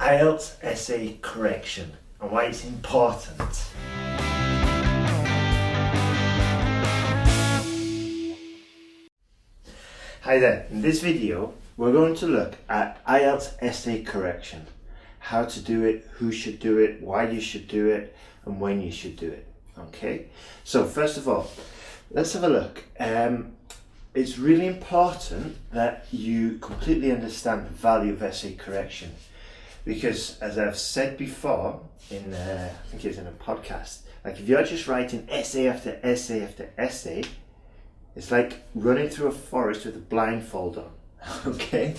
IELTS essay correction and why it's important. Hi there, in this video we're going to look at IELTS essay correction, how to do it, who should do it, why you should do it and when you should do it. Okay, so first of all let's have a look. It's really important that you completely understand the value of essay correction, because as I've said before in I think it's in a podcast, like if you're just writing essay after essay after essay, it's like running through a forest with a blindfold on. Okay,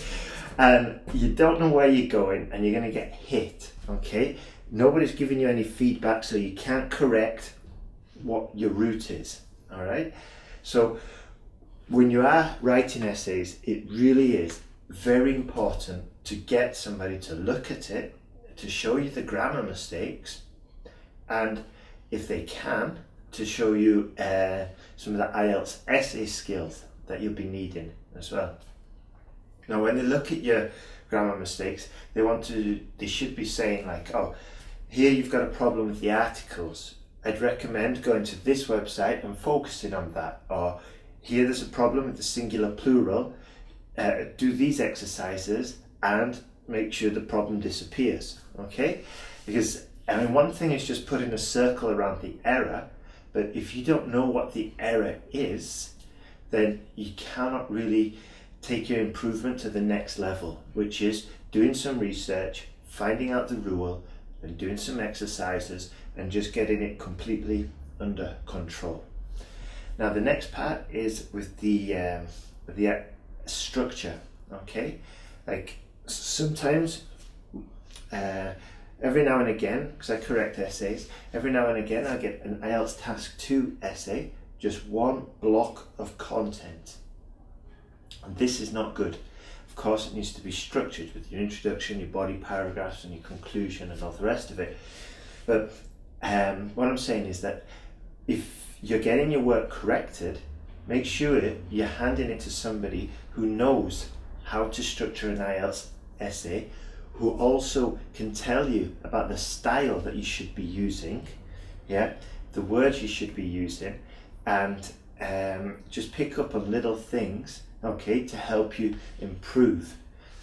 and you don't know where you're going and you're going to get hit. Okay, nobody's giving you any feedback, so you can't correct what your route is. All right, so when you are writing essays, it really is very important to get somebody to look at it, to show you the grammar mistakes, and if they can, to show you some of the IELTS essay skills that you'll be needing as well. Now when they look at your grammar mistakes, they should be saying like, oh, here you've got a problem with the articles. I'd recommend going to this website and focusing on that. Or here there's a problem with the singular plural. Do these exercises and make sure the problem disappears. Okay? Because I mean, one thing is just putting a circle around the error, but if you don't know what the error is, then you cannot really take your improvement to the next level, which is doing some research, finding out the rule, and doing some exercises, and just getting it completely under control. Now the next part is with the structure. Okay, like sometimes every now and again, because I correct essays, every now and again I get an IELTS Task 2 essay, just one block of content. And this is not good. Of course it needs to be structured with your introduction, your body paragraphs and your conclusion and all the rest of it. But what I'm saying is that if you're getting your work corrected, make sure you're handing it to somebody who knows how to structure an IELTS essay, who also can tell you about the style that you should be using, yeah, the words you should be using, and just pick up on little things, okay, to help you improve.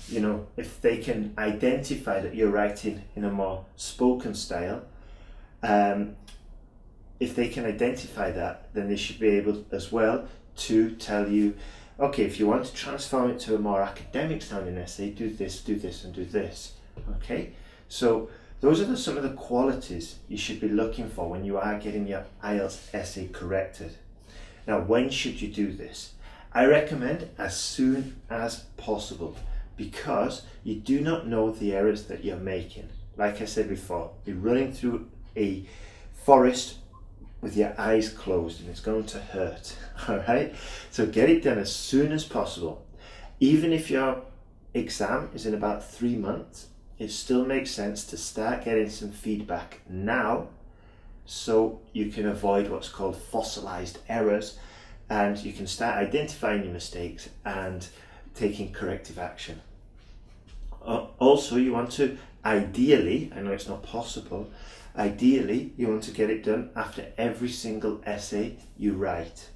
You know, if they can identify that you're writing in a more spoken style, if they can identify that, then they should be able as well to tell you, okay, if you want to transform it to a more academic sounding essay, do this and do this. Okay, so those are some of the qualities you should be looking for when you are getting your IELTS essay corrected. Now, when should you do this? I recommend as soon as possible, because you do not know the errors that you're making. Like I said before, you're running through a forest with your eyes closed and it's going to hurt. All right, so get it done as soon as possible. Even if your exam is in about 3 months, it still makes sense to start getting some feedback now, so you can avoid what's called fossilized errors, and you can start identifying your mistakes and taking corrective action. Also, you want to ideally, I know it's not possible, ideally you want to get it done after every single essay you write.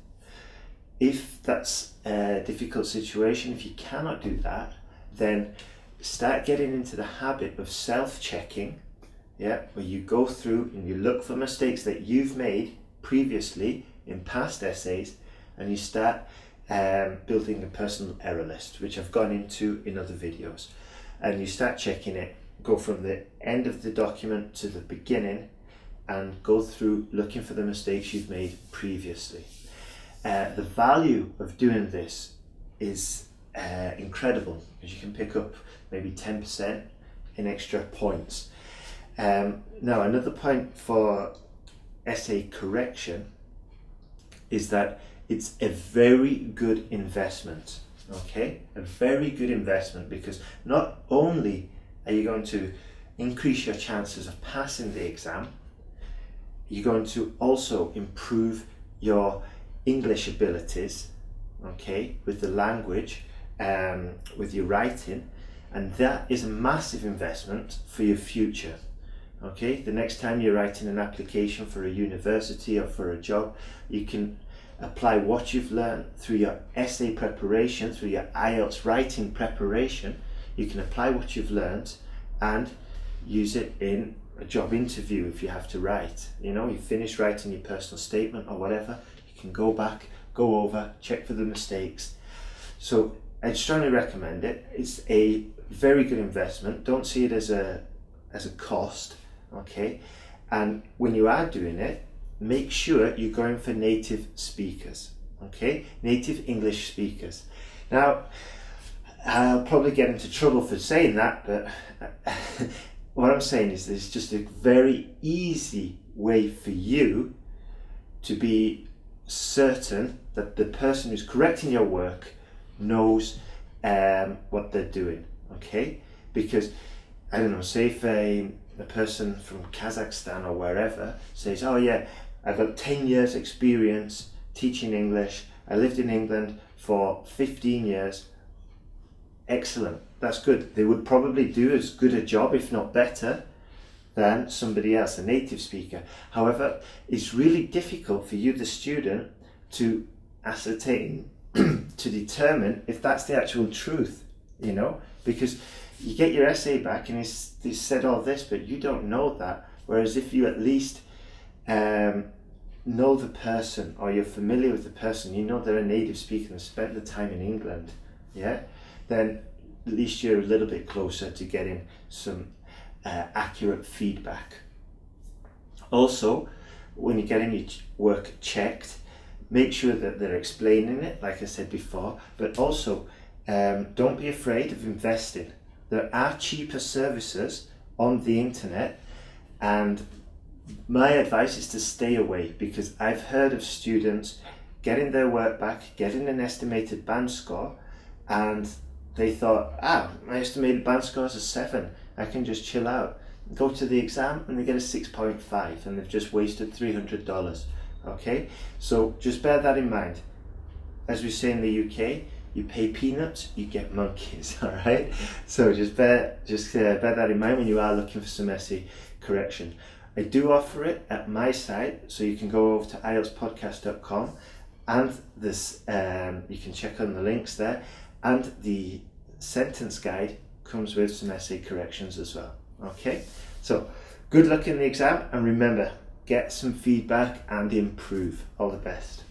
If that's a difficult situation, if you cannot do that, then start getting into the habit of self-checking, yeah, where you go through and you look for mistakes that you've made previously in past essays, and you start building a personal error list, which I've gone into in other videos, and you start checking it, go from the end of the document to the beginning and go through looking for the mistakes you've made previously. The value of doing this is incredible, because you can pick up maybe 10% in extra points. Now another point for essay correction is that it's a very good investment. Okay, a very good investment, because not only are you going to increase your chances of passing the exam, you're going to also improve your English abilities, okay, with the language, with your writing, and that is a massive investment for your future. Okay, the next time you're writing an application for a university or for a job, you can apply what you've learned through your essay preparation, through your IELTS writing preparation. You can apply what you've learned and use it in a job interview if you have to write. You know, you finish writing your personal statement or whatever, you can go back, go over, check for the mistakes. So I'd strongly recommend it. It's a very good investment. Don't see it as a cost, okay? And when you are doing it, make sure you're going for native speakers, okay? Native English speakers. Now, I'll probably get into trouble for saying that, but what I'm saying is there's just a very easy way for you to be certain that the person who's correcting your work knows what they're doing, okay? Because, I don't know, say if a person from Kazakhstan or wherever says, oh yeah, I've got 10 years experience teaching English, I lived in England for 15 years, excellent, that's good. They would probably do as good a job, if not better, than somebody else, a native speaker. However, it's really difficult for you, the student, to ascertain, to determine if that's the actual truth, you know, because you get your essay back and it's said all this, but you don't know that. Whereas if you at least know the person, or you're familiar with the person, you know they're a native speaker and spent the time in England, yeah, then at least you're a little bit closer to getting some accurate feedback. Also, when you're getting your work checked, make sure that they're explaining it, like I said before, but also don't be afraid of investing. There are cheaper services on the internet, and my advice is to stay away, because I've heard of students getting their work back, getting an estimated band score, and they thought, my estimated band score is a 7, I can just chill out. Go to the exam and they get a 6.5 and they've just wasted $300. Okay, so just bear that in mind. As we say in the UK, you pay peanuts, you get monkeys. All right, so just bear that in mind when you are looking for some essay correction. I do offer it at my site, so you can go over to IELTSPodcast.com, and this you can check on the links there, and the sentence guide comes with some essay corrections as well. Okay, so good luck in the exam, and remember, get some feedback and improve. All the best.